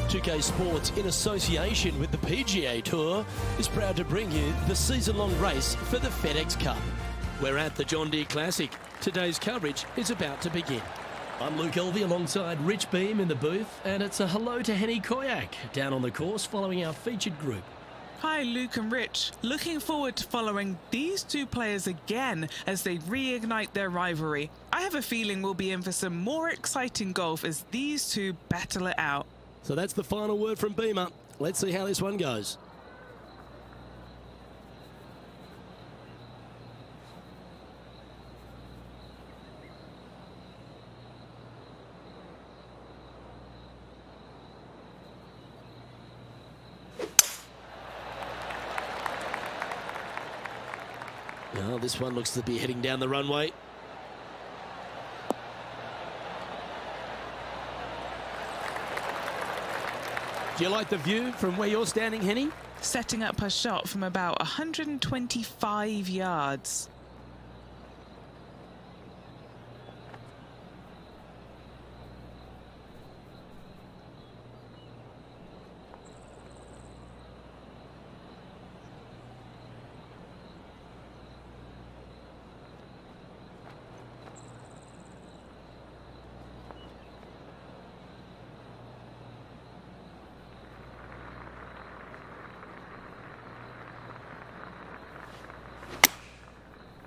2K Sports, in association with the PGA Tour, is proud to bring you the season-long race for the FedEx Cup. We're at the John Deere Classic. Today's coverage is about to begin. I'm Luke Elvey alongside Rich Beam in the booth, and it's a hello to Henny Koyak down on the course following our featured group. Hi Luke and Rich, looking forward to following these two players again as they reignite their rivalry. I have a feeling we'll be in for some more exciting golf as these two battle it out. So that's the final word from Beamer. Let's see how this one goes. Well, this one looks to be heading down the runway. Do you like the view from where you're standing, Henny? Setting up her shot from about 125 yards.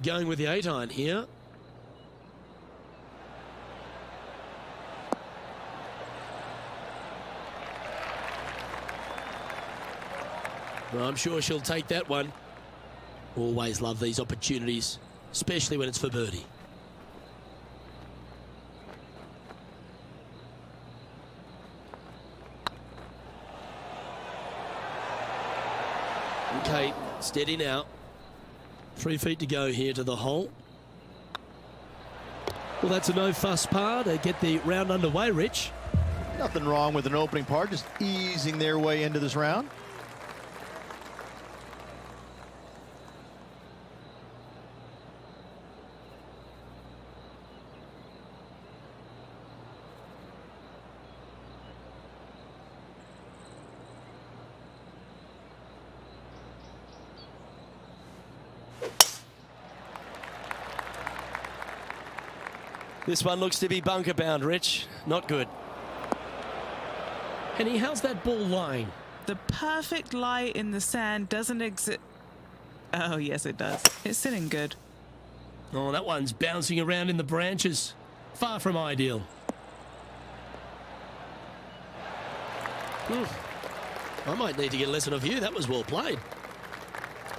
Going with the 8-iron here. Well, I'm sure she'll take that one. Always love these opportunities, especially when it's for birdie. Okay, steady now. 3 feet to go here to the hole. Well, that's a no-fuss par to get the round underway, Rich. Nothing wrong with an opening par, just easing their way into this round. This one looks to be bunker bound, Rich. Not good. Henny, how's that ball lying? The perfect lie in the sand doesn't exist. Oh, yes, it does. It's sitting good. Oh, that one's bouncing around in the branches. Far from ideal. I might need to get a lesson of you. That was well played.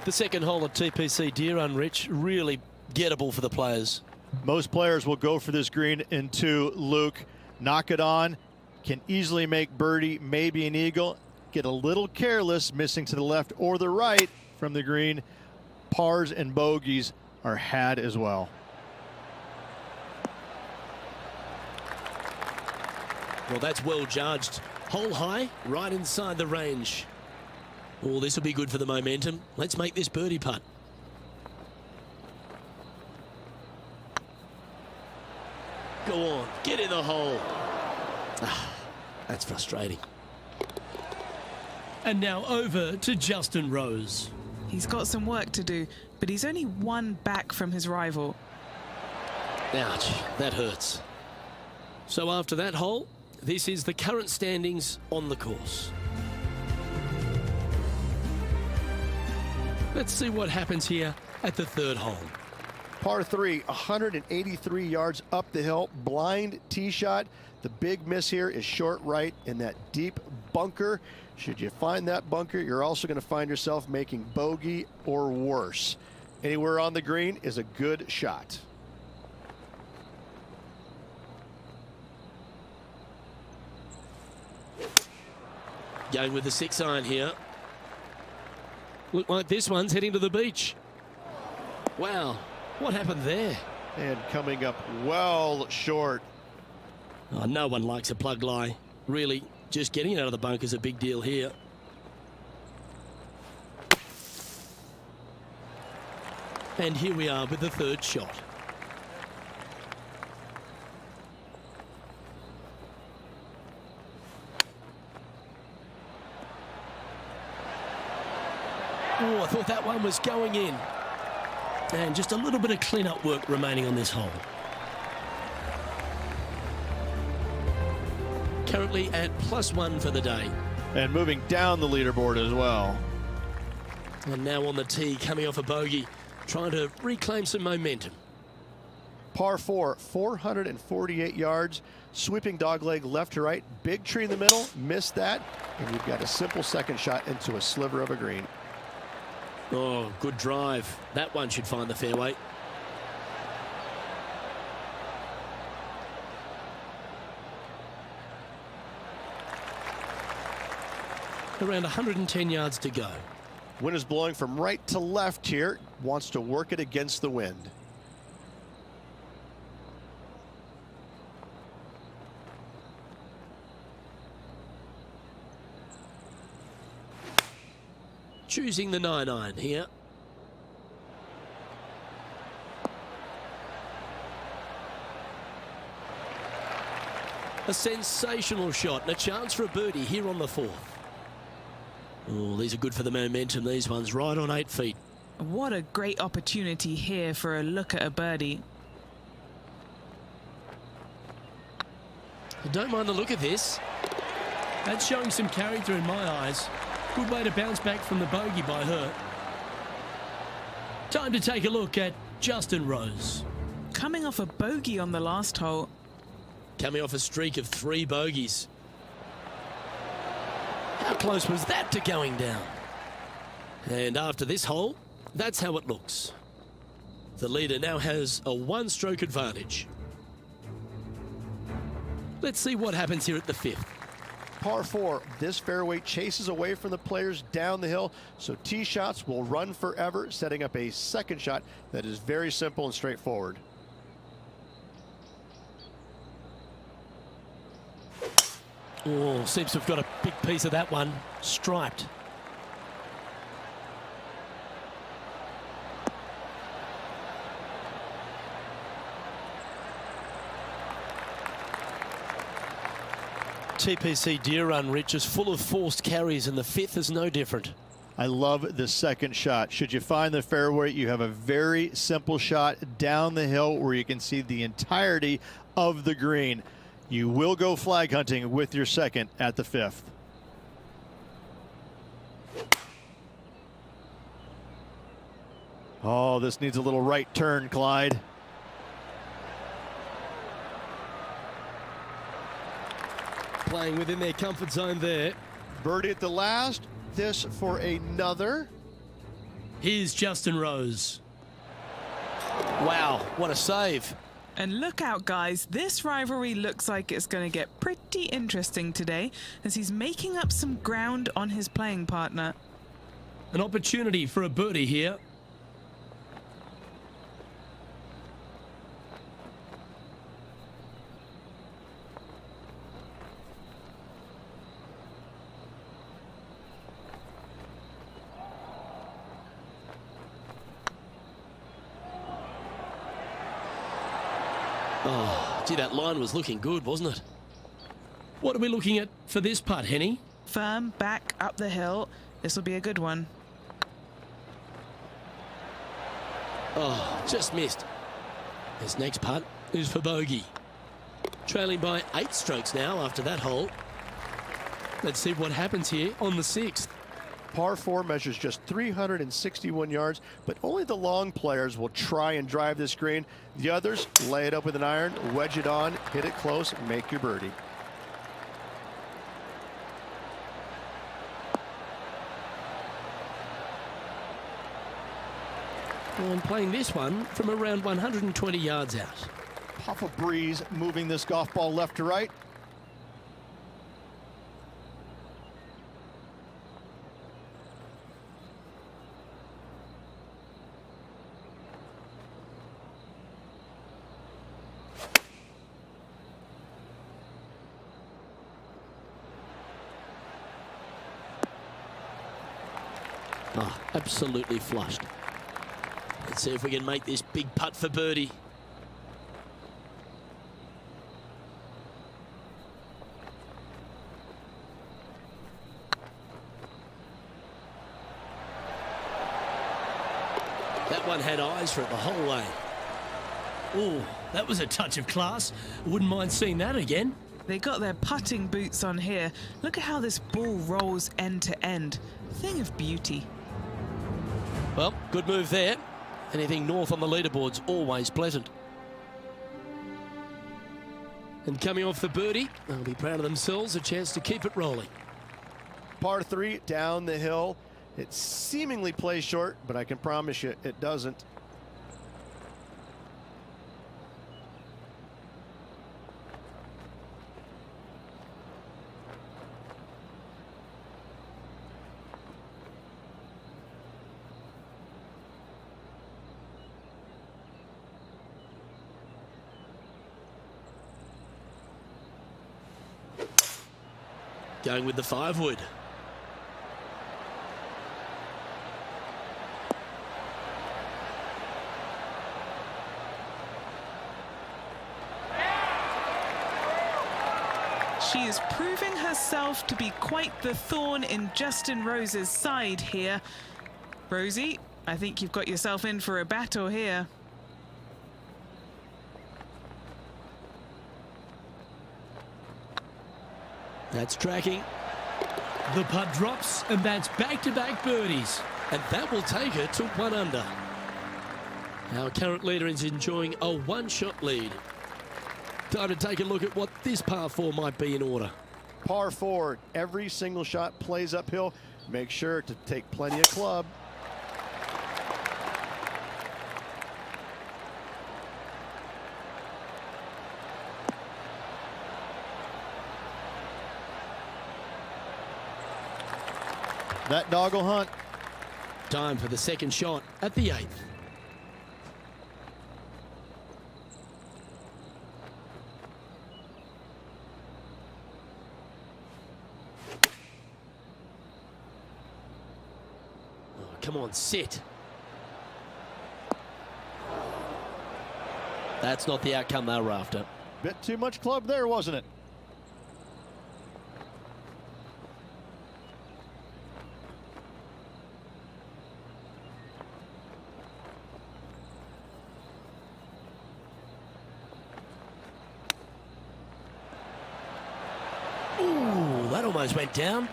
The second hole at TPC Deer Run, Rich, really gettable for the players. Most players will go for this green into Luke, knock it on, can easily make birdie, maybe an eagle, get a little careless, missing to the left or the right from the green, pars and bogeys are had as well. Well, that's well judged. Hole high, right inside the range. Oh, this will be good for the momentum. Let's make this birdie putt. Go on, get in the hole. Ah, that's frustrating. And now over to Justin Rose. He's got some work to do, but he's only one back from his rival. Ouch, that hurts. So after that hole, this is the current standings on the course. Let's see what happens here at the third hole. Par 3, 183 yards up the hill, blind tee shot. The big miss here is short right in that deep bunker. Should you find that bunker, you're also going to find yourself making bogey or worse. Anywhere on the green is a good shot. Going with the 6-iron here. Look like this one's heading to the beach. Wow, what happened there? And coming up well short. Oh, no one likes a plug lie. Really, just getting it out of the bunker is a big deal here. And here we are with the third shot. Oh, I thought that one was going in. And just a little bit of clean-up work remaining on this hole. Currently at +1 for the day. And moving down the leaderboard as well. And now on the tee, coming off a bogey, trying to reclaim some momentum. Par 4, 448 yards, sweeping dogleg left to right, big tree in the middle, missed that, and you've got a simple second shot into a sliver of a green. Oh, good drive. That one should find the fairway. Around 110 yards to go. Wind is blowing from right to left here, wants to work it against the wind. Choosing the 9-iron here. A sensational shot and a chance for a birdie here on the 4th. Oh, these are good for the momentum. These ones right on 8 feet. What a great opportunity here for a look at a birdie. I don't mind the look of this. That's showing some character in my eyes. Good way to bounce back from the bogey by her. Time to take a look at Justin Rose. Coming off a bogey on the last hole. Coming off a streak of 3 bogeys. How close was that to going down? And after this hole, that's how it looks. The leader now has a 1-stroke advantage. Let's see what happens here at the 5th. Par 4, this fairway chases away from the players down the hill, so tee shots will run forever, setting up a second shot that is very simple and straightforward. Oh, seems to have got a big piece of that one. Striped. TPC Deer Run, Rich, is full of forced carries, and the 5th is no different. I love the second shot. Should you find the fairway, you have a very simple shot down the hill where you can see the entirety of the green. You will go flag hunting with your second at the 5th. Oh, this needs a little right turn, Clyde. Playing within their comfort zone there. Birdie at the last. This for another. Here's Justin Rose. Wow, what a save. And look out, guys, this rivalry looks like it's going to get pretty interesting today as he's making up some ground on his playing partner. An opportunity for a birdie here. Oh, gee, that line was looking good, wasn't it? What are we looking at for this putt, Henny? Firm back up the hill. This will be a good one. Oh, just missed. This next putt is for bogey. Trailing by 8 strokes now after that hole. Let's see what happens here on the 6th. Par 4 measures just 361 yards, but only the long players will try and drive this green. The others lay it up with an iron, wedge it on, hit it close, make your birdie. Well, I'm playing this one from around 120 yards out. Puff of breeze moving this golf ball left to right. Oh, absolutely flushed. Let's see if we can make this big putt for birdie. That one had eyes for it the whole way. Oh, that was a touch of class. Wouldn't mind seeing that again. They got their putting boots on here. Look at how this ball rolls end to end. Thing of beauty. Well, good move there. Anything north on the leaderboard's always pleasant. And coming off the birdie, they'll be proud of themselves, a chance to keep it rolling. Par 3 down the hill. It seemingly plays short, but I can promise you it doesn't. Going with the 5-wood. She is proving herself to be quite the thorn in Justin Rose's side here. Rosie, I think you've got yourself in for a battle here. That's tracking. The putt drops, and that's back-to-back birdies. And that will take her to 1 under. Our current leader is enjoying a 1-shot lead. Time to take a look at what this par 4 might be in order. Par 4, every single shot plays uphill. Make sure to take plenty of club. That dog will hunt. Time for the second shot at the 8th. Oh, come on, sit. That's not the outcome they were after. Bit too much club there, wasn't it? Ooh, that almost went down.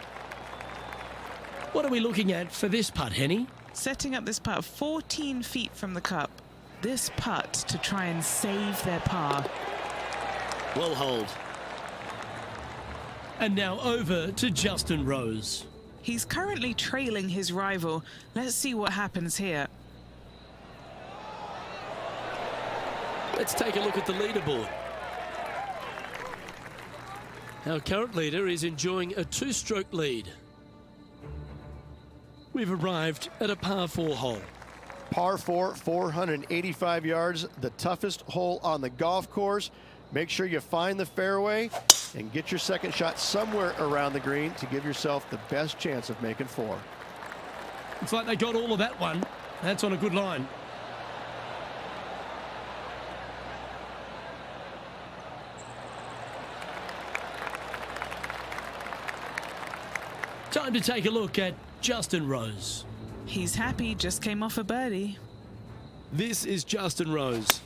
What are we looking at for this putt, Henny? Setting up this putt 14 feet from the cup. This putt to try and save their par. Well hold. And now over to Justin Rose. He's currently trailing his rival. Let's see what happens here. Let's take a look at the leaderboard. Our current leader is enjoying a 2-stroke lead. We've arrived at a par 4 hole. Par 4, 485 yards, the toughest hole on the golf course. Make sure you find the fairway and get your second shot somewhere around the green to give yourself the best chance of making 4. It's like they got all of that one. That's on a good line. Time to take a look at Justin Rose. He's happy, just came off a birdie. This is Justin Rose.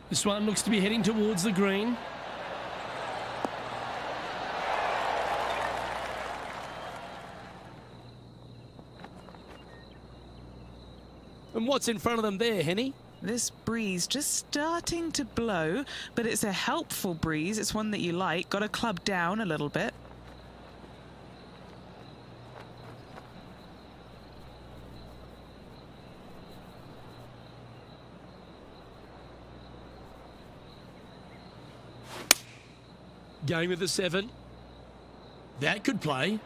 This one looks to be heading towards the green. And what's in front of them there, Henny? This breeze just starting to blow, but it's a helpful breeze. It's one that you like. Got to club down a little bit. Going with the 7. That could play.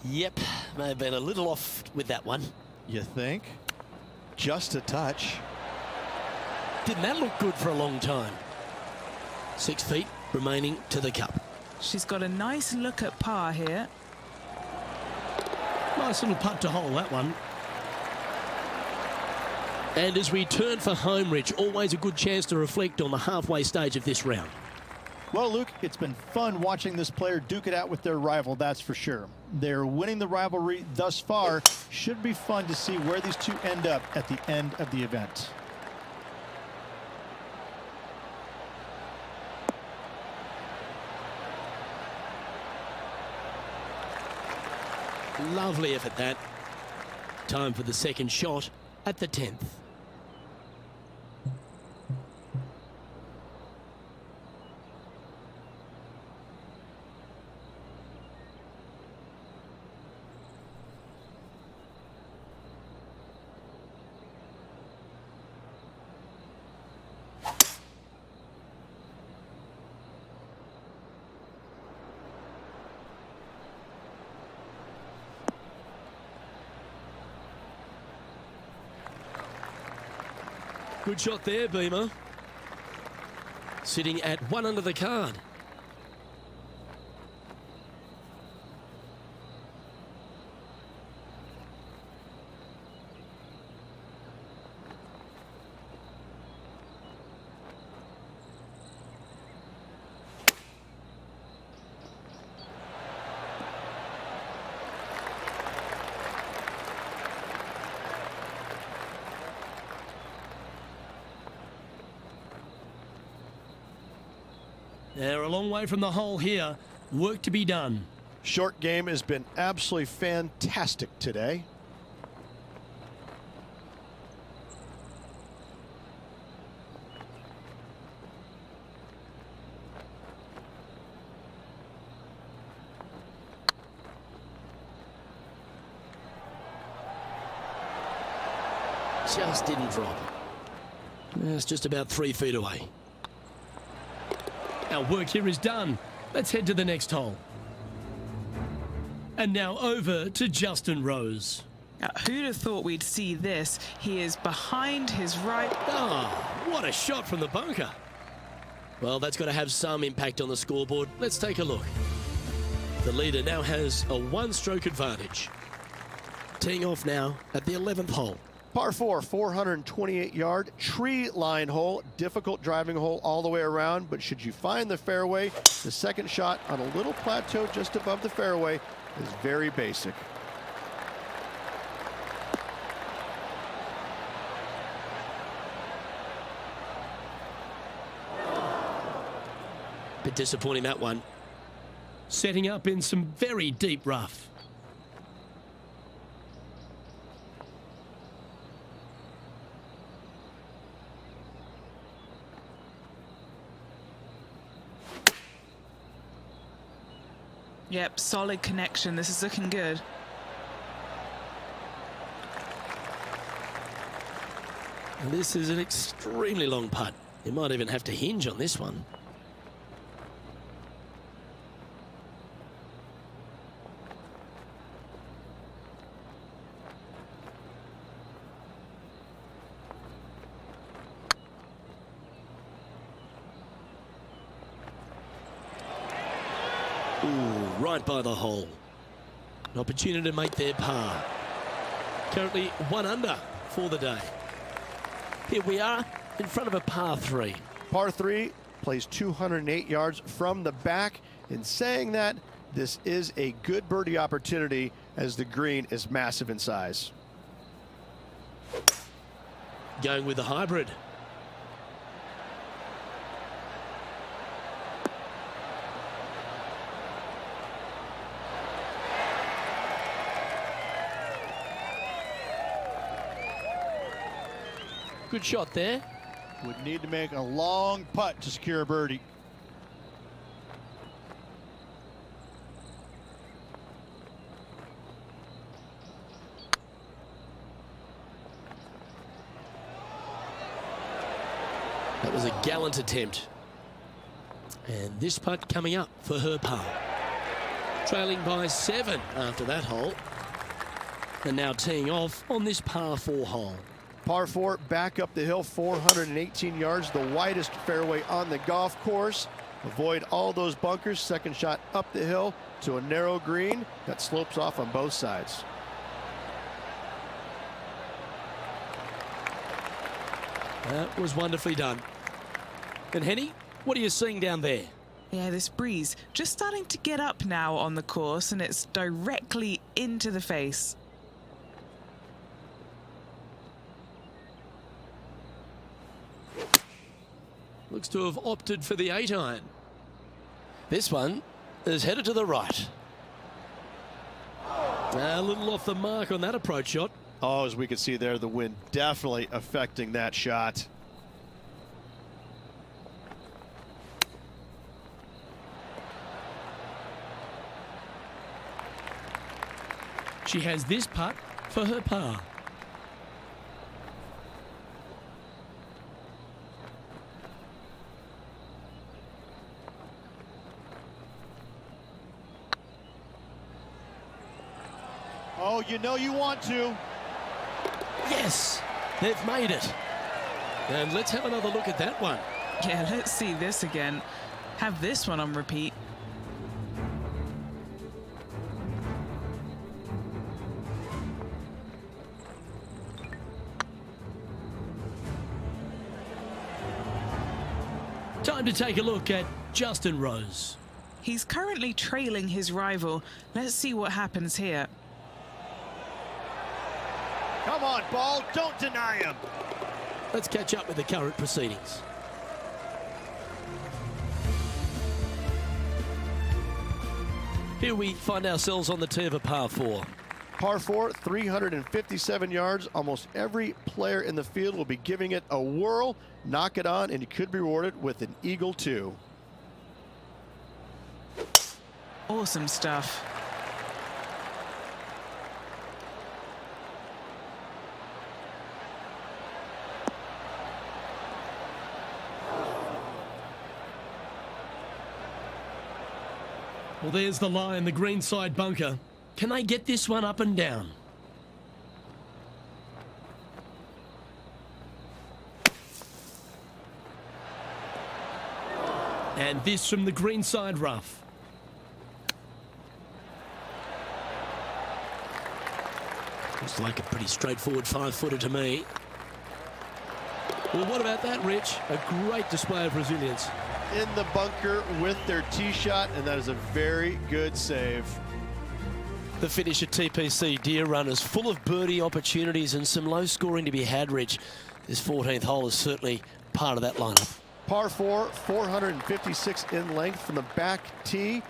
Yep, may have been a little off with that one. You think? Just a touch. Didn't that look good for a long time? 6 feet remaining to the cup. She's got a nice look at par here. Nice little putt to hole, that one. And as we turn for home, Rich, always a good chance to reflect on the halfway stage of this round. Well, Luke, it's been fun watching this player duke it out with their rival, that's for sure. They're winning the rivalry thus far. Should be fun to see where these two end up at the end of the event. Lovely effort, that. Time for the second shot at the 10th. Good shot there, Beamer. Sitting at 1 under the card. They're a long way from the hole here. Work to be done. Short game has been absolutely fantastic today. Just didn't drop. It's just about 3 feet away. Our work here is done. Let's head to the next hole. And now over to Justin Rose. Who'd have thought we'd see this? He is behind his right. Ah, what a shot from the bunker. Well, that's got to have some impact on the scoreboard. Let's take a look. The leader now has a 1-stroke advantage. Teeing off now at the 11th hole. Par 4, 428-yard tree line hole. Difficult driving hole all the way around, but should you find the fairway, the second shot on a little plateau just above the fairway is very basic. Bit disappointing, that one. Setting up in some very deep rough. Yep, solid connection. This is looking good. And this is an extremely long putt. You might even have to hinge on this one. Ooh, right by the hole. An opportunity to make their par. Currently 1 under for the day. Here we are in front of a par 3. Par 3 plays 208 yards from the back. In saying that, this is a good birdie opportunity as the green is massive in size. Going with the hybrid. Good shot there. Would need to make a long putt to secure a birdie. That was a gallant attempt. And this putt coming up for her par. Trailing by 7 after that hole. And now teeing off on this par 4 hole. Par 4 back up the hill, 418 yards, the widest fairway on the golf course. Avoid all those bunkers. Second shot up the hill to a narrow green that slopes off on both sides. That was wonderfully done. And Henny, what are you seeing down there? Yeah, this breeze just starting to get up now on the course, and it's directly into the face. Looks to have opted for the 8-iron. This one is headed to the right. A little off the mark on that approach shot. Oh, as we can see there, the wind definitely affecting that shot. She has this putt for her par. Oh, you know you want to. Yes, they've made it. And let's have another look at that one. Yeah, let's see this again. Have this one on repeat. Time to take a look at Justin Rose. He's currently trailing his rival. Let's see what happens here. Come on, ball, don't deny him. Let's catch up with the current proceedings. Here we find ourselves on the tee of a par 4. Par 4, 357 yards. Almost every player in the field will be giving it a whirl. Knock it on, and you could be rewarded with an eagle 2. Awesome stuff. Well, there's the line, the greenside bunker. Can they get this one up and down? And this from the greenside rough. Looks like a pretty straightforward 5-footer to me. Well, what about that, Rich? A great display of resilience. In the bunker with their tee shot, and that is a very good save. The finish at TPC Deer Run is full of birdie opportunities and some low scoring to be had, Rich. This 14th hole is certainly part of that lineup. Par 4, 456 in length from the back tee.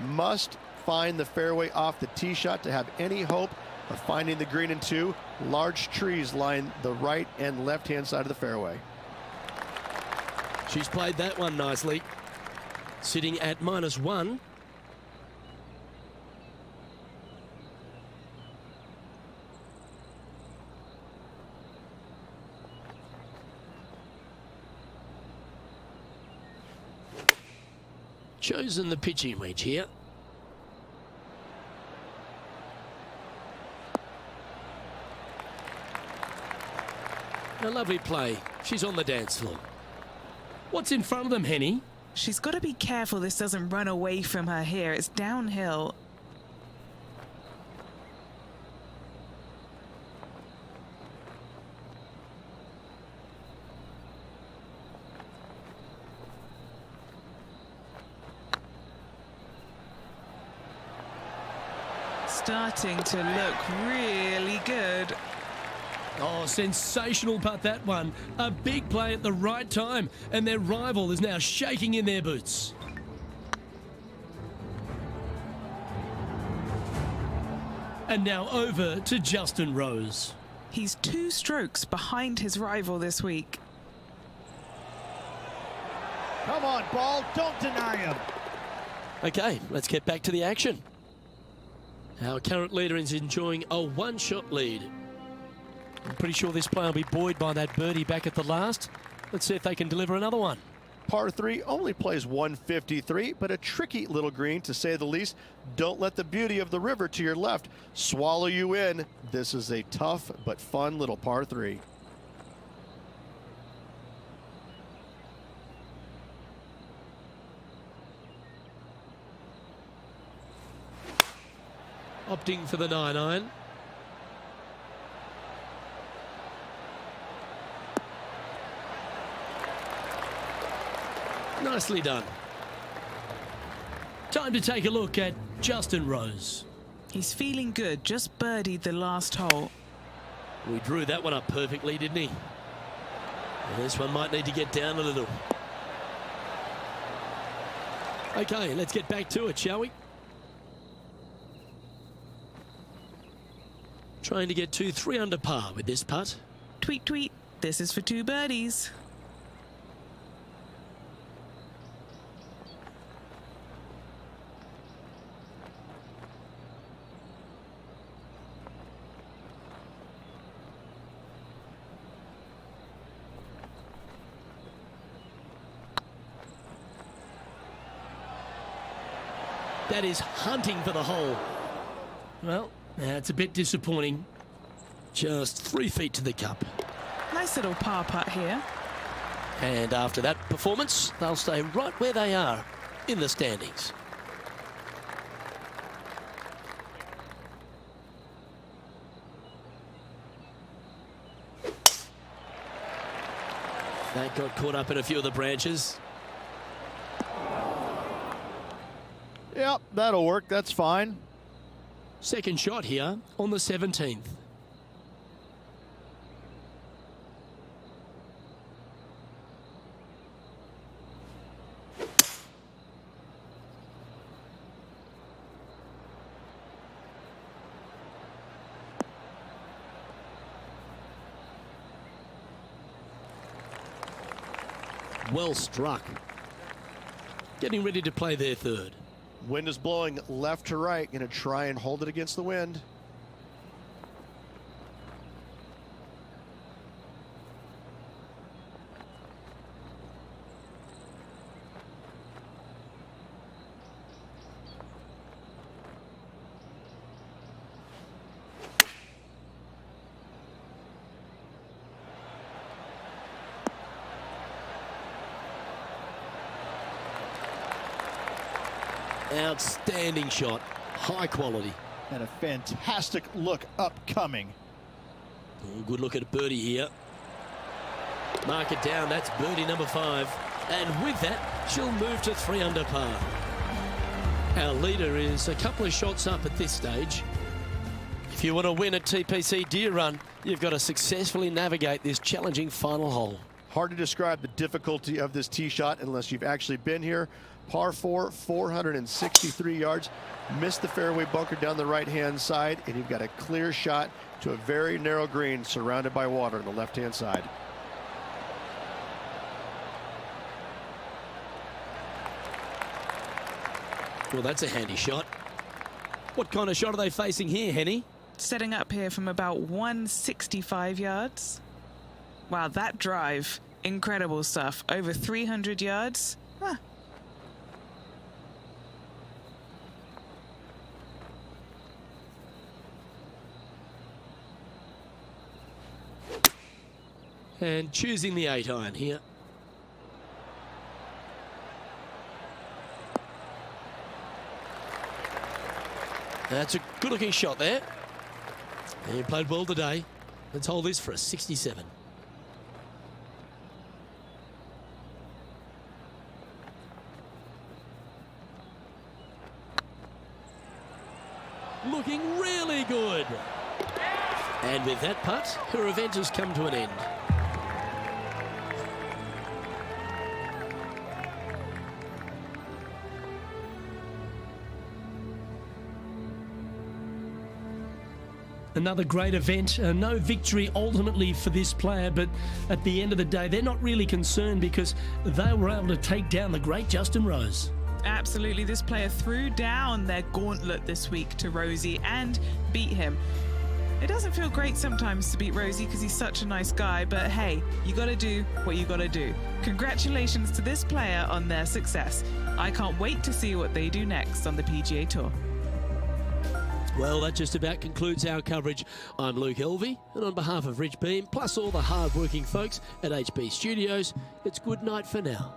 Must find the fairway off the tee shot to have any hope of finding the green in 2. Large trees line the right and left-hand side of the fairway. She's played that one nicely. Sitting at -1. chosen the pitching wedge here. A lovely play. She's on the dance floor. What's in front of them, Henny? She's got to be careful this doesn't run away from her here. It's downhill. Starting to look really good. Oh, sensational putt, that one. A big play at the right time, and their rival is now shaking in their boots. And now over to Justin Rose. He's 2 strokes behind his rival this week. Come on, ball. Don't deny him. Okay, let's get back to the action. Our current leader is enjoying a 1-shot lead. I'm pretty sure this player will be buoyed by that birdie back at the last. Let's see if they can deliver another one. Par 3 only plays 153, but a tricky little green to say the least. Don't let the beauty of the river to your left swallow you in. This is a tough but fun little par 3. Opting for the 9-iron. Nicely done. Time to take a look at Justin Rose. He's feeling good, just birdied the last hole. We drew that one up perfectly, didn't he? Well, this one might need to get down a little. Okay, let's get back to it, shall we? Trying to get to 3 under par with this putt. Tweet, tweet. This is for 2 birdies. That is hunting for the hole. Well, that's a bit disappointing. Just 3 feet to the cup. Nice little par putt here. And after that performance, they'll stay right where they are in the standings. That got caught up in a few of the branches. Yep, that'll work. That's fine. Second shot here on the 17th. Well struck. Getting ready to play their third. Wind is blowing left to right. Going to try and hold it against the wind. Outstanding shot, high quality. And a fantastic look upcoming. Oh, good look at a birdie here. Mark it down, that's birdie number 5. And with that, she'll move to 3 under par. Our leader is a couple of shots up at this stage. If you want to win at TPC Deer Run, you've got to successfully navigate this challenging final hole. Hard to describe the difficulty of this tee shot unless you've actually been here. Par 4, 463 yards. Missed the fairway bunker down the right-hand side, and you've got a clear shot to a very narrow green surrounded by water on the left-hand side. Well, that's a handy shot. What kind of shot are they facing here, Henny? Setting up here from about 165 yards. Wow, that drive. Incredible stuff. Over 300 yards. And choosing the 8-iron here. That's a good-looking shot there. And he played well today. Let's hold this for a 67. Looking really good. And with that putt, her event has come to an end. Another great event. No victory ultimately for this player, but at the end of the day, they're not really concerned because they were able to take down the great Justin Rose. Absolutely, this player threw down their gauntlet this week to Rosie and beat him. It doesn't feel great sometimes to beat Rosie because he's such a nice guy, but hey, you gotta do what you gotta do. Congratulations to this player on their success. I can't wait to see what they do next on the PGA Tour. Well, that just about concludes our coverage. I'm Luke Elvey, and on behalf of Rich Beam, plus all the hard-working folks at HB Studios, it's good night for now.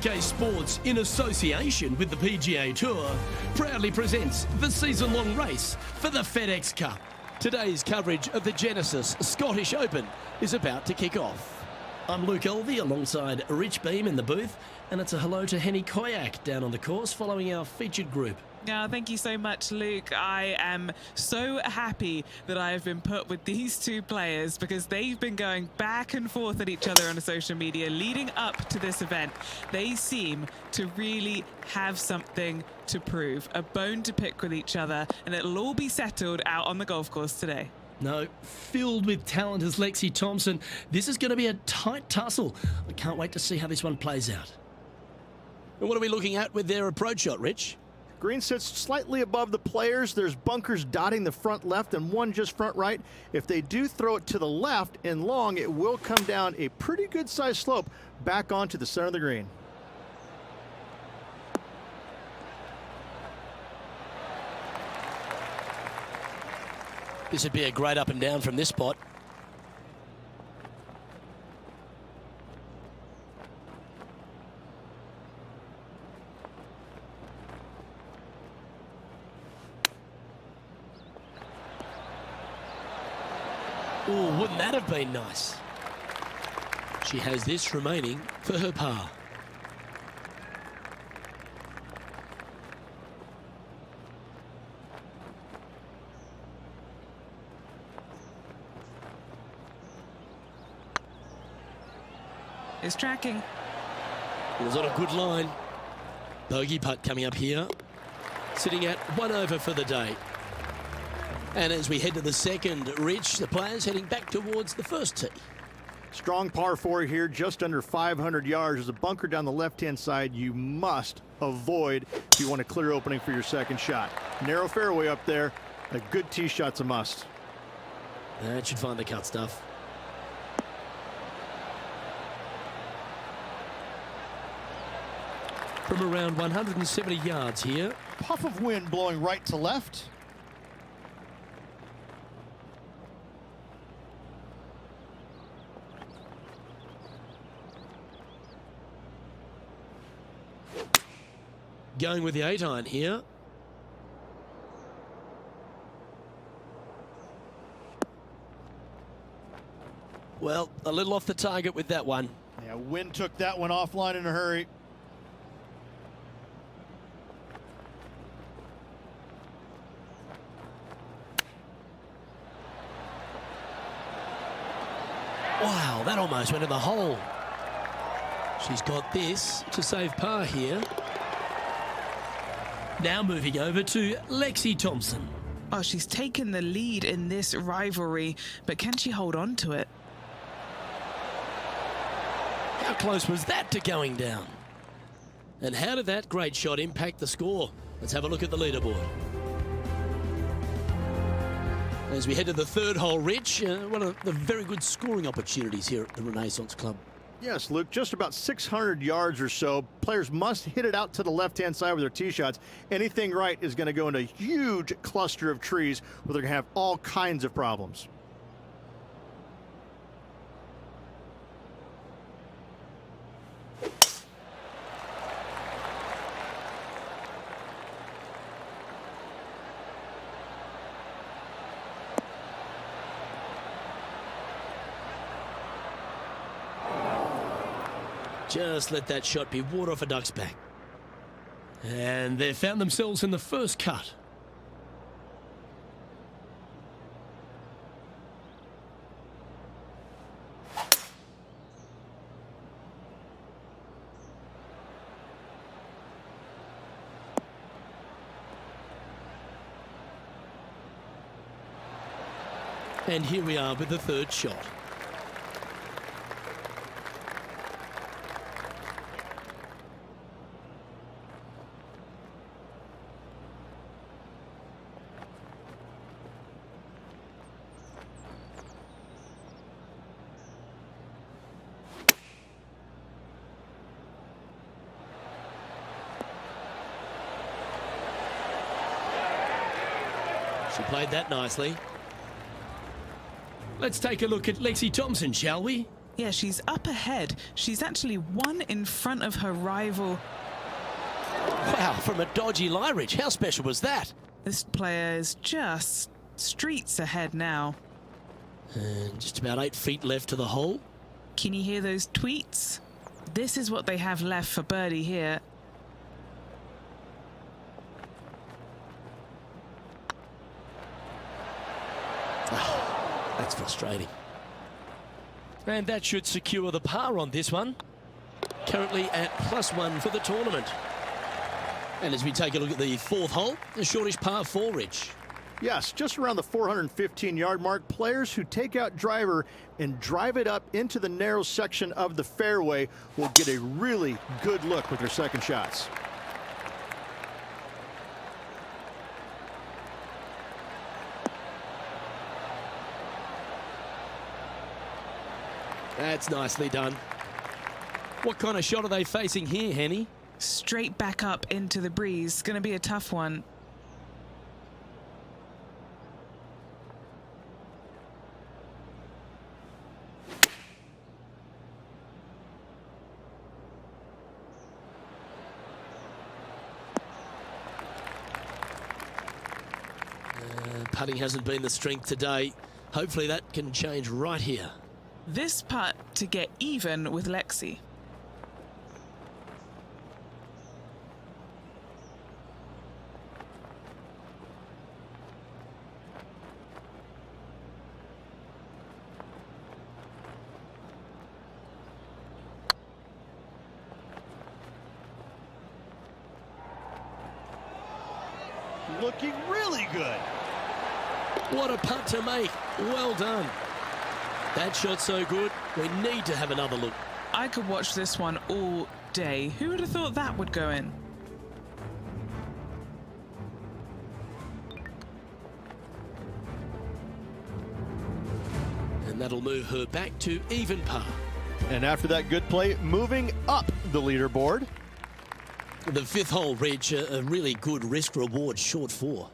Pga Sports, in association with the PGA Tour, proudly presents the season-long race for the FedEx Cup. Today's coverage of the Genesis Scottish Open is about to kick off. I'm Luke Elvey alongside Rich Beam in the booth, and it's a hello to Henny Koyak down on the course following our featured group. Yeah, thank you so much, Luke. I am so happy that I have been put with these two players because they've been going back and forth at each other on social media leading up to this event. They seem to really have something to prove, a bone to pick with each other, and it'll all be settled out on the golf course today. No, filled with talent as Lexi Thompson. This is going to be a tight tussle. I can't wait to see how this one plays out. And what are we looking at with their approach shot, Rich? Green sits slightly above the players. There's bunkers dotting the front left and one just front right. If they do throw it to the left and long, it will come down a pretty good sized slope back onto the center of the green. This would be a great up and down from this spot. Oh, wouldn't that have been nice? She has this remaining for her par. It's tracking. It was on a good line. Bogey putt coming up here. Sitting at 1 over for the day. And as we head to the second, Rich, the players heading back towards the first tee. Strong par 4 here, just under 500 yards. There's a bunker down the left-hand side you must avoid if you want a clear opening for your second shot. Narrow fairway up there. A good tee shot's a must. That should find the cut stuff. From around 170 yards here. Puff of wind blowing right to left. Going with the 8-iron here. Well, a little off the target with that one. Yeah, wind took that one offline in a hurry. Wow, that almost went in the hole. She's got this to save par here. Now moving over to Lexi Thompson. Oh, she's taken the lead in this rivalry, but can she hold on to it? How close was that to going down? And how did that great shot impact the score? Let's have a look at the leaderboard. As we head to the third hole, Rich, one of the very good scoring opportunities here at the Renaissance Club. Yes, Luke, just about 600 yards or so. Players must hit it out to the left-hand side with their tee shots. Anything right is going to go into a huge cluster of trees where they're going to have all kinds of problems. Just let that shot be water off a duck's back. And they've found themselves in the first cut. And here we are with the third shot. She played that nicely. Let's take a look at Lexi Thompson, shall we? Yeah, she's up ahead. She's actually one in front of her rival. Wow, from a dodgy lie, Rich. How special was that? This player is just streets ahead now. And just about 8 feet left to the hole. Can you hear those tweets? This is what they have left for birdie here. That's frustrating. And that should secure the par on this one. Currently at +1 for the tournament. And as we take a look at the fourth hole, the shortish par 4, Rich. Yes, just around the 415-yard mark. Players who take out driver and drive it up into the narrow section of the fairway will get a really good look with their second shots. That's nicely done. What kind of shot are they facing here, Henny? Straight back up into the breeze. Going to be a tough one. Putting hasn't been the strength today. Hopefully that can change right here. This putt to get even with Lexi. Looking really good. What a putt to make. Well done. That shot's so good, we need to have another look. I could watch this one all day. Who would have thought that would go in? And that'll move her back to even par. And after that good play, moving up the leaderboard. The fifth hole, Reg, a really good risk-reward short 4.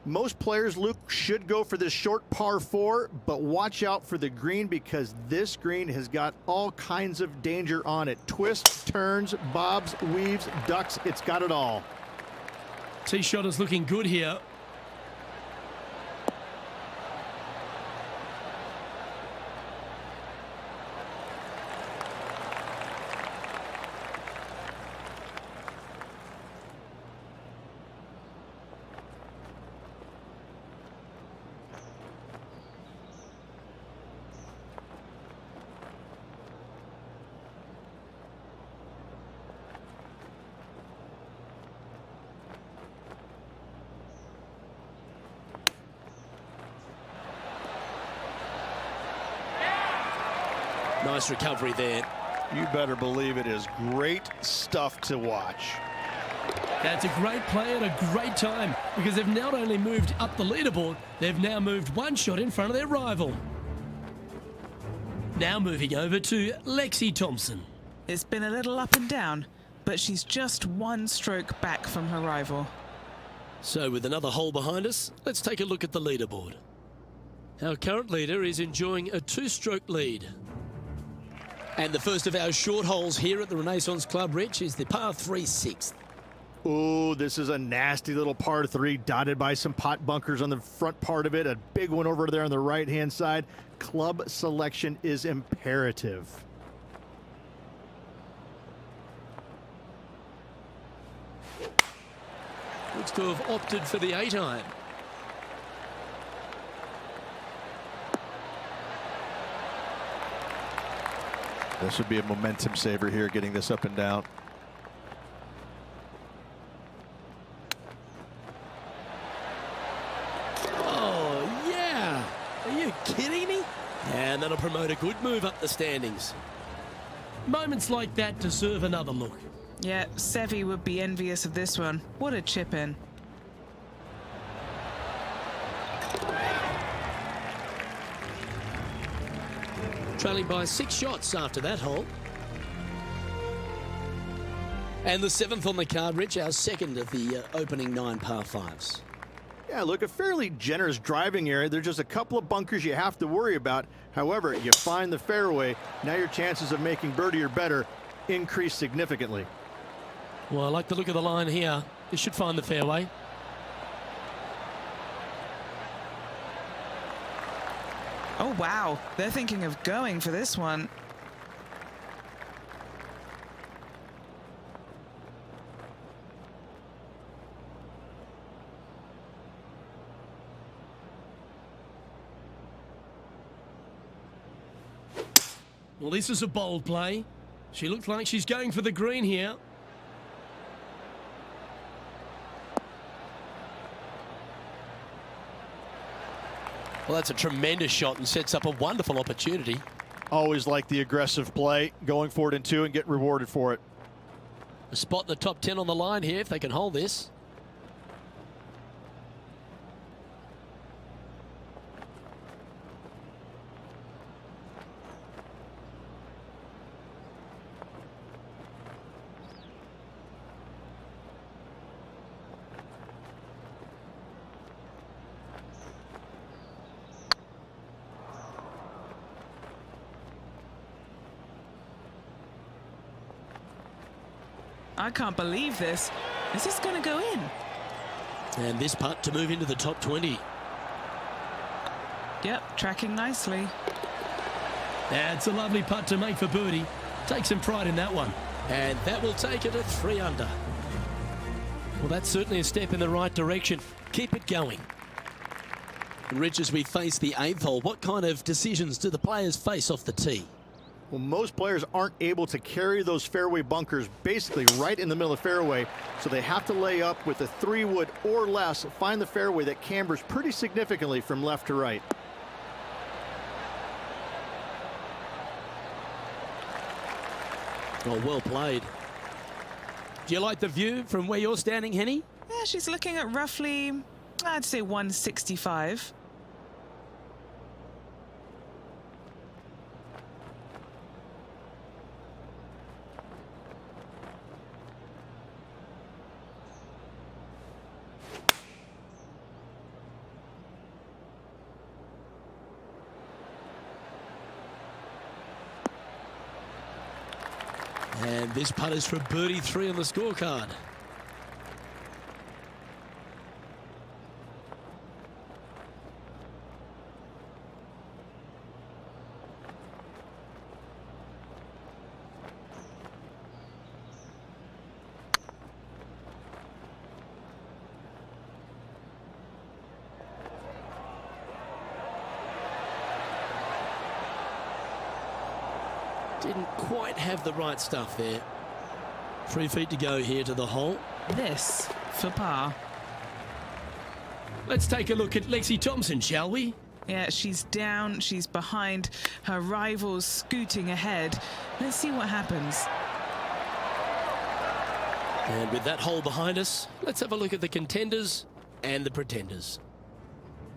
Most players, Luke, should go for this short par 4, but watch out for the green because this green has got all kinds of danger on it. Twists, turns, bobs, weaves, ducks, it's got it all. Tee shot is looking good here. Nice recovery there. You better believe it is great stuff to watch. That's a great play at a great time because they've not only moved up the leaderboard, they've now moved one shot in front of their rival. Now moving over to Lexi Thompson. It's been a little up and down, but she's just one stroke back from her rival. So with another hole behind us, let's take a look at the leaderboard. Our current leader is enjoying a 2-stroke lead. And the first of our short holes here at the Renaissance Club, Rich, is the par 3 6th. Oh, this is a nasty little par 3 dotted by some pot bunkers on the front part of it. A big one over there on the right-hand side. Club selection is imperative. Looks to have opted for the 8-iron. This would be a momentum saver here, getting this up and down. Oh, yeah. Are you kidding me? And that'll promote a good move up the standings. Moments like that deserve another look. Yeah, Sevi would be envious of this one. What a chip in. Trailing by 6 shots after that hole. And the 7th on the card, Rich, our second of the opening 9 par 5s. Yeah, look, a fairly generous driving area. There's just a couple of bunkers you have to worry about. However, you find the fairway. Now your chances of making birdie or better increase significantly. Well, I like the look of the line here. This should find the fairway. Oh, wow. They're thinking of going for this one. Well, this is a bold play. She looks like she's going for the green here. Well, that's a tremendous shot and sets up a wonderful opportunity. Always like the aggressive play, going for it in 2 and get rewarded for it. A spot in the top 10 on the line here if they can hold this. I can't believe this. Is this going to go in? And this putt to move into the top 20. Yep, tracking nicely. That's a lovely putt to make for birdie. Take some pride in that one. And that will take it at 3 under. Well, that's certainly a step in the right direction. Keep it going. And Rich, as we face the 8th hole, what kind of decisions do the players face off the tee? Well, most players aren't able to carry those fairway bunkers basically right in the middle of fairway, so they have to lay up with a 3-wood or less, find the fairway that cambers pretty significantly from left to right. Oh, well played. Do you like the view from where you're standing, Henny? Yeah, she's looking at roughly, I'd say 165. And this putt is for birdie 3 on the scorecard. Didn't quite have the right stuff there. 3 feet to go here to the hole. This for par. Let's take a look at Lexi Thompson, shall we? Yeah, she's down, she's behind, her rival's scooting ahead. Let's see what happens. And with that hole behind us, let's have a look at the contenders and the pretenders.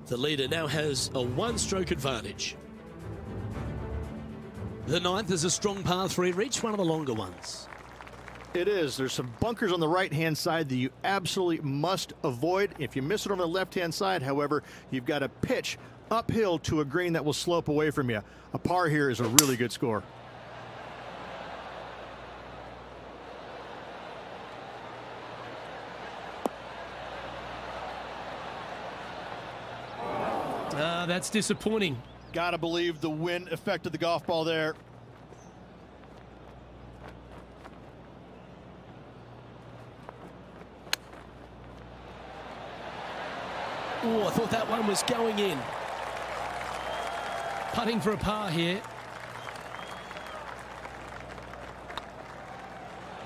The leader now has a one-stroke advantage. The ninth is a strong par 3 reach, one of the longer ones. It is. There's some bunkers on the right-hand side that you absolutely must avoid. If you miss it on the left-hand side, however, you've got to pitch uphill to a green that will slope away from you. A par here is a really good score. That's disappointing. Gotta believe the wind affected the golf ball there. Oh, I thought that one was going in. Putting for a par here.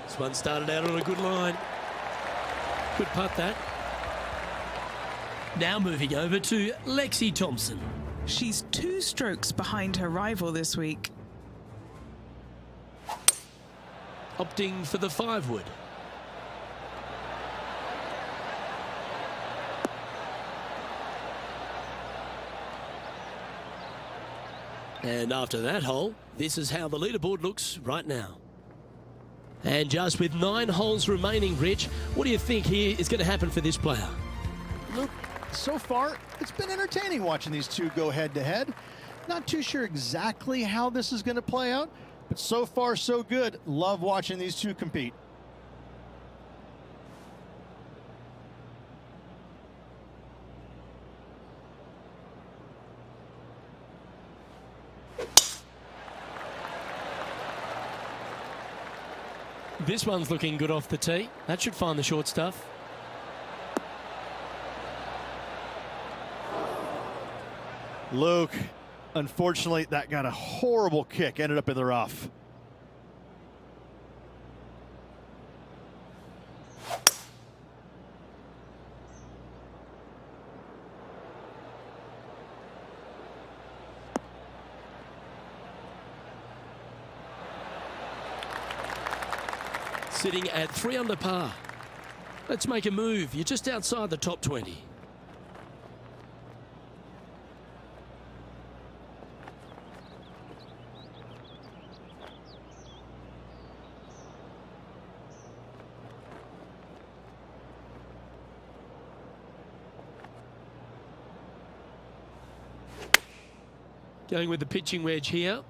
This one started out on a good line. Good putt that. Now moving over to Lexi Thompson. She's 2 strokes behind her rival this week. Opting for the 5-wood. And after that hole, this is how the leaderboard looks right now. And just with 9 holes remaining, Rich, what do you think here is going to happen for this player? Luke, so far, it's been entertaining watching these two go head-to-head. Not too sure exactly how this is going to play out, but so far, so good. Love watching these two compete. This one's looking good off the tee. That should find the short stuff. Luke, unfortunately, that got a horrible kick, ended up in the rough. Sitting at 3 under par. Let's make a move. You're just outside the top 20. Going with the pitching wedge here.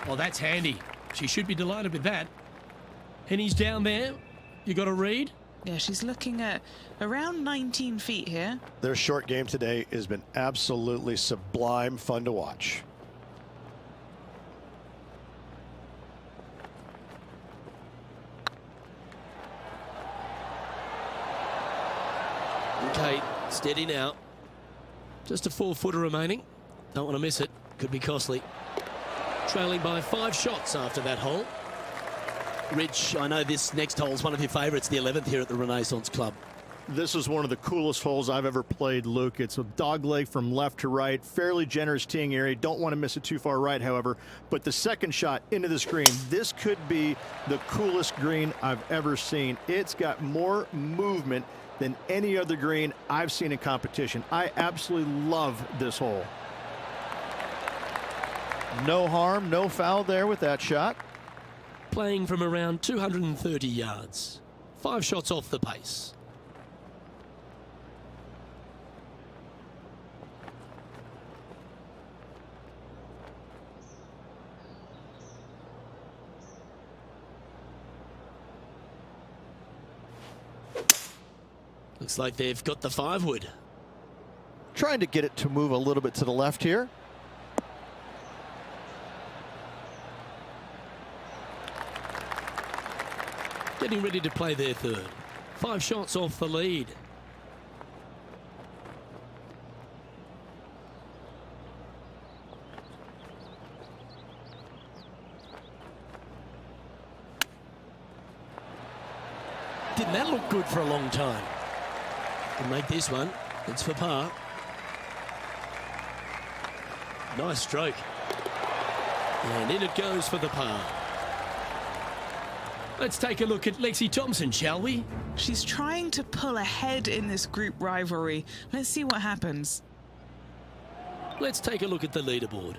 Well, that's handy. She should be delighted with that. Henny's down there. You got a read? Yeah, she's looking at around 19 feet here. Their short game today has been absolutely sublime fun to watch. Okay, steady now. Just a 4-footer remaining. Don't want to miss it. Could be costly. Trailing by 5 shots after that hole. Rich, I know this next hole is one of your favourites, the 11th here at the Renaissance Club. This is one of the coolest holes I've ever played, Luke. It's a dogleg from left to right, fairly generous teeing area. Don't want to miss it too far right, however. But the second shot into this green, this could be the coolest green I've ever seen. It's got more movement than any other green I've seen in competition. I absolutely love this hole. No harm, no foul there with that shot. Playing from around 230 yards. 5 shots off the pace. Looks like they've got the 5-wood. Trying to get it to move a little bit to the left here. Getting ready to play their 3rd. 5 shots off the lead. didn't that look good for a long time? Can make this one. It's for par. Nice stroke. And in it goes for the par. Let's take a look at Lexi Thompson, shall we? She's trying to pull ahead in this group rivalry. Let's see what happens. Let's take a look at the leaderboard.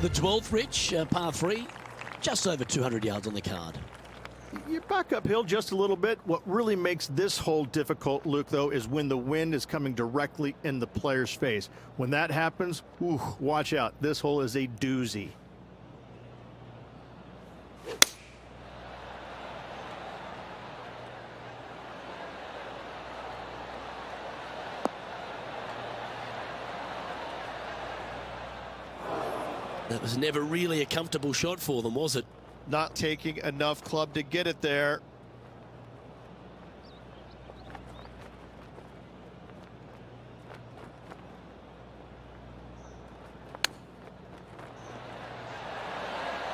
The 12th, Rich, par 3, just over 200 yards on the card. You back uphill just a little bit. What really makes this hole difficult, Luke, though, is when the wind is coming directly in the player's face. When that happens, ooh, watch out. This hole is a doozy. That was never really a comfortable shot for them, was it? Not taking enough club to get it there.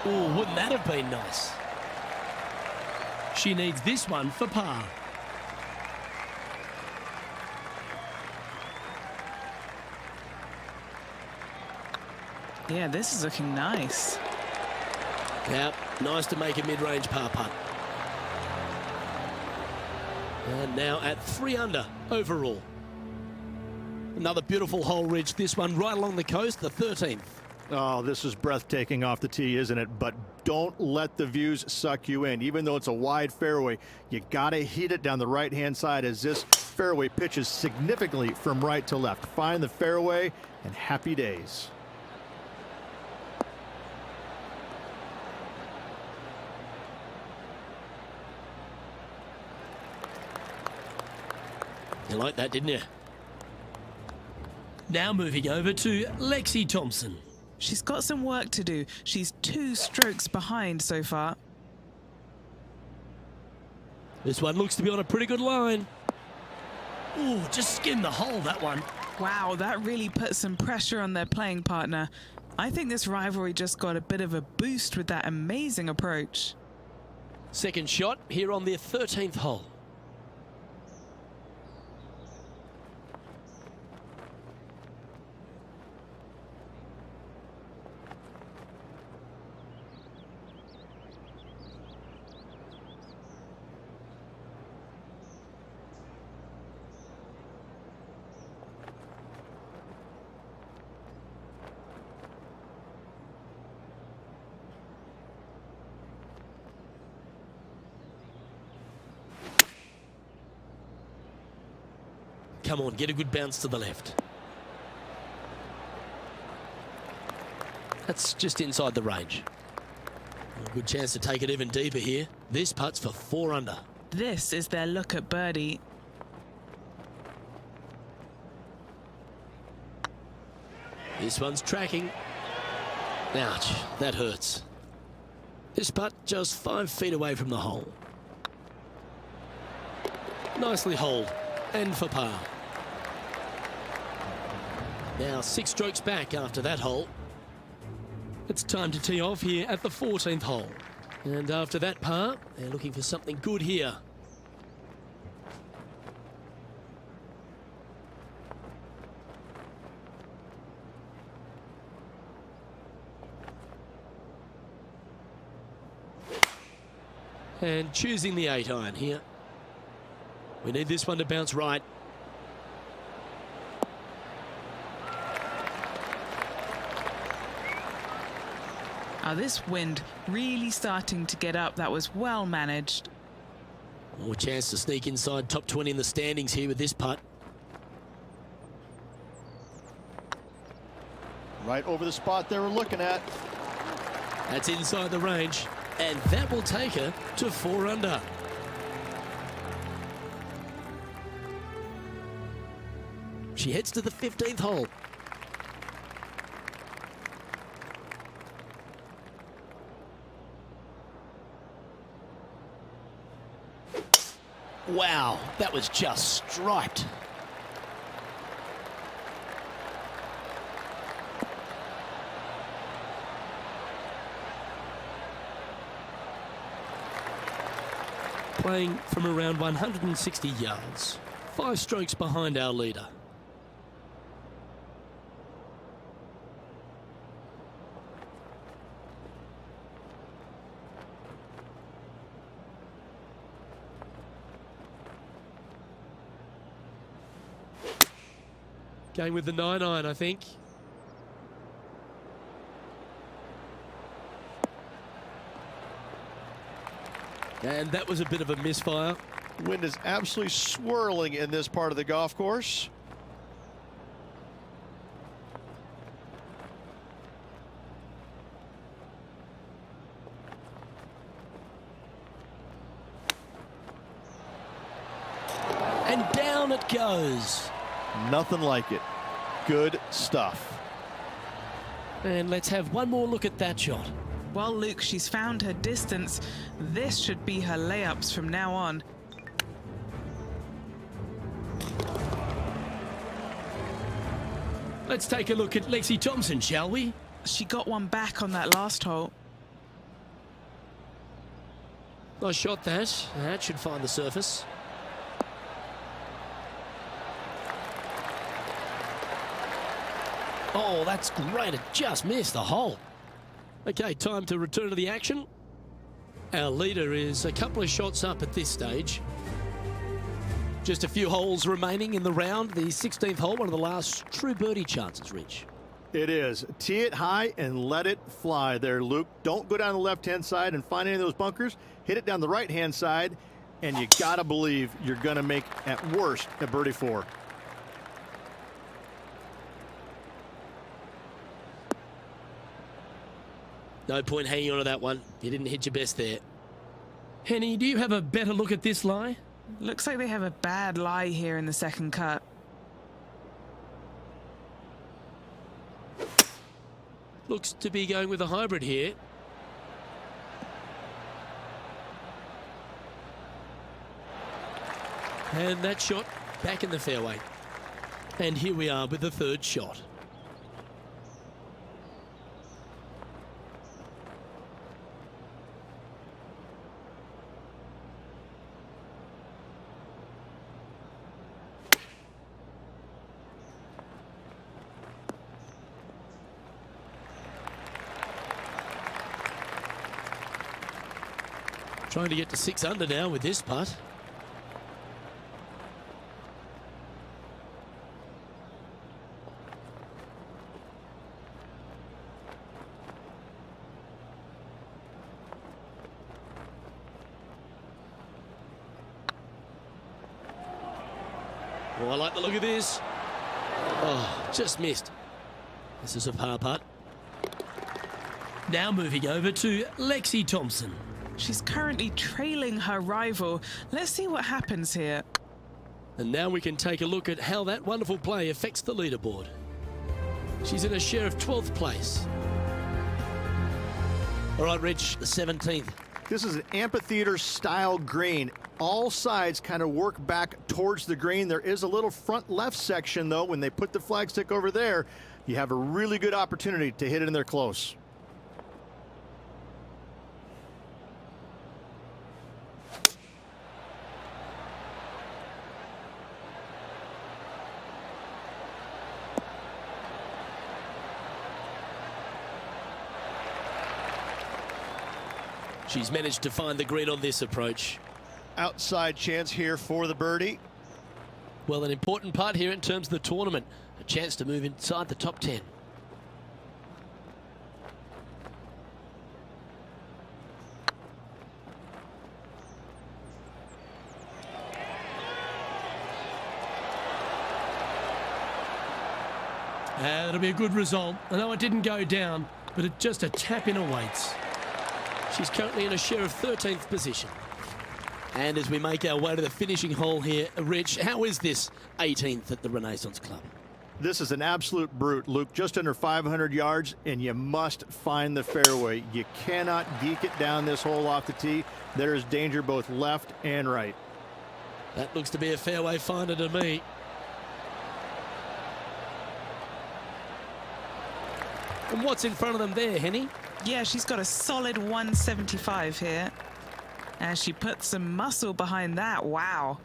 Oh, wouldn't that have been nice? She needs this one for par. Yeah, this is looking nice. Yeah, nice to make a mid-range par putt. And now at 3 under overall. Another beautiful hole, Ridge. This one right along the coast, the 13th. Oh, this is breathtaking off the tee, isn't it? But don't let the views suck you in. Even though it's a wide fairway, you got to hit it down the right-hand side as this fairway pitches significantly from right to left. Find the fairway and happy days. You liked that, didn't you? Now moving over to Lexi Thompson. She's got some work to do. She's 2 strokes behind so far. This one looks to be on a pretty good line. Ooh, just skimmed the hole, that one. Wow, that really put some pressure on their playing partner. I think this rivalry just got a bit of a boost with that amazing approach. Second shot here on their 13th hole. Come on, get a good bounce to the left. That's just inside the range. A good chance to take it even deeper here. This putt's for 4 under. This is their look at birdie. This one's tracking. Ouch, that hurts. This putt just 5 feet away from the hole. Nicely holed and for par. Now 6 strokes back after that hole. It's time to tee off here at the 14th hole. And after that par, they're looking for something good here. And choosing the 8-iron here. We need this one to bounce right. This wind really starting to get up. That was well managed. More chance to sneak inside top 20 in the standings here with this putt. Right over the spot they were looking at. That's inside the range, and that will take her to 4 under. She heads to the 15th hole. Wow, that was just striped. playing from around 160 yards, 5 strokes behind our leader. Going with the 9-iron, I think. And that was a bit of a misfire. Wind is absolutely swirling in this part of the golf course. And down it goes. Nothing like it. Good stuff. And let's have one more look at that shot. Well, Luke, she's found her distance. This should be her layups from now on. Let's take a look at Lexi Thompson, shall we? She got one back on that last hole. Nice shot that. That should find the surface. Oh, that's great. It just missed the hole. Okay, time to return to the action. Our leader is a couple of shots up at this stage. Just a few holes remaining in the round. The 16th hole, one of the last true birdie chances, Rich. It is. Tee it high and let it fly there, Luke. Don't go down the left-hand side and find any of those bunkers. Hit it down the right-hand side, and you got to believe you're going to make, at worst, a birdie 4. No point hanging on to that one. You didn't hit your best there. Henny, do you have a better look at this lie? Looks like they have a bad lie here in the second cut. Looks to be going with a hybrid here. And that shot back in the fairway. And here we are with the third shot. Trying to get to 6 under now with this putt. Oh, I like the look of this. Oh, just missed. This is a par putt. Now moving over to Lexi Thompson. She's currently trailing her rival. Let's see what happens here. And now we can take a look at how that wonderful play affects the leaderboard. She's in a share of 12th place. All right, Rich, the 17th. This is an amphitheater-style green. All sides kind of work back towards the green. There is a little front left section, though. When they put the flagstick over there, you have a really good opportunity to hit it in there close. She's managed to find the green on this approach. Outside chance here for the birdie. Well, an important part here in terms of the tournament. A chance to move inside the top 10. That'll be a good result. I know it didn't go down, but it just a tap in awaits. She's currently in a share of 13th position. And as we make our way to the finishing hole here, Rich, how is this 18th at the Renaissance Club? This is an absolute brute, Luke. Just under 500 yards, and you must find the fairway. You cannot deke it down this hole off the tee. There is danger both left and right. That looks to be a fairway finder to me. And what's in front of them there, Henny? Yeah, she's got a solid 175 here. As she puts some muscle behind that, wow.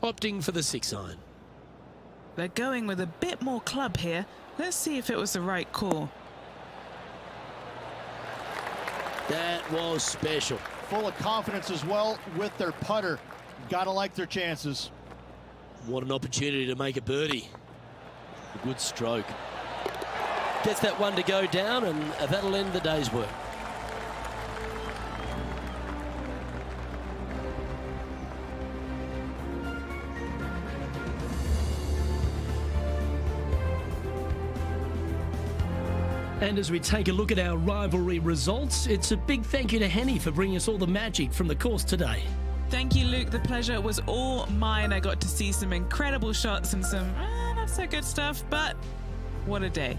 Opting for the 6-iron. They're going with a bit more club here. Let's see if it was the right call. That was special. Full of confidence as well with their putter. Gotta like their chances. What an opportunity to make a birdie. A good stroke. Gets that one to go down, and that'll end the day's work. And as we take a look at our rivalry results, it's a big thank you to Henny for bringing us all the magic from the course today. Thank you, Luke. The pleasure was all mine. I got to see some incredible shots and some not so good stuff, but what a day.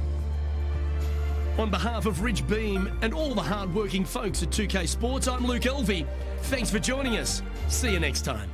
On behalf of Rich Beam and all the hard-working folks at 2K Sports, I'm Luke Elvey. Thanks for joining us. See you next time.